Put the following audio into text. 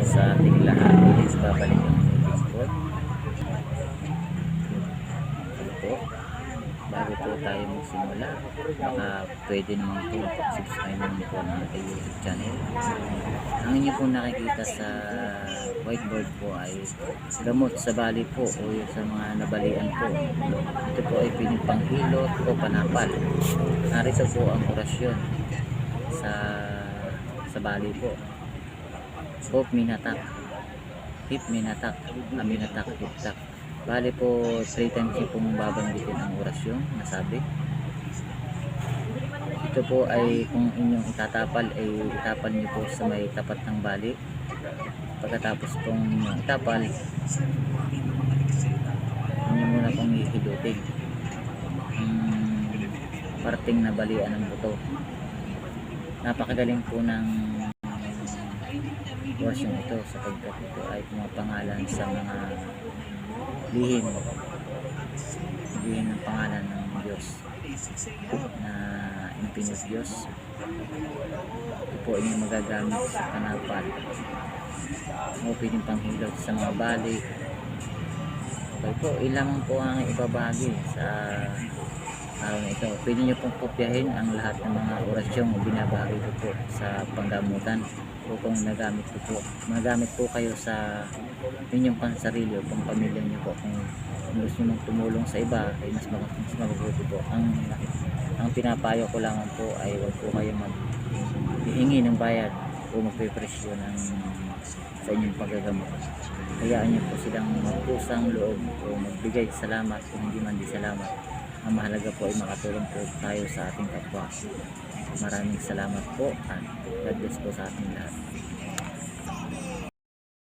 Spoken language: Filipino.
sa ating lahat. Please babalik ang lingkod. Ano po? Bago po tayo magsimula, baka pwede naman po subscribe naman po ng ating YouTube channel. Ang inyo po nakikita sa whiteboard po ay gamot sa bali po o sa mga nabalian po. Ito po ay pinipanghilot o panapal. Narito po ang orasyon sa bali po. Hop minatak, hip minatak, aminatak, hiptak. Bali po 3 times yung pong babanggitin ang orasyon nasabi. Ito po ay kung inyong itatapal ay itapal niyo po sa may tapat ng bali. Pagkatapos pong inyong itapal, inyo muna pong ihilutin ang parting na balian ng buto. Napakagaling po ng orasyon ito sapagkat ito ay pumapangalan sa mga lihim ng pangalan ng Diyos na Infinite Diyos. Ito po ay magagamit sa panapal o pwedeng panghilot sa mga bali. Okay po, ilang po ang ibabagi sa araw na ito. Pwede nyo pong kopyahin ang lahat ng mga orasyong binabagi ko po sa panggamutan o kung nagamit po kayo sa inyong pansarili o pang pamilya nyo po. Kung gusto nyo tumulong sa iba ay mas mabuti po. Ang pinapayo ko lamang po ay huwag po kayo maghihingi ng bayad o magpipresyo sa inyong paggagamot. Hayaan nyo po silang magpusang loob o magbigay salamat kung hindi man di salamat. Ang mahalaga po ay makatulong po tayo sa ating kapwa. Maraming salamat po at God bless po sa ating lahat.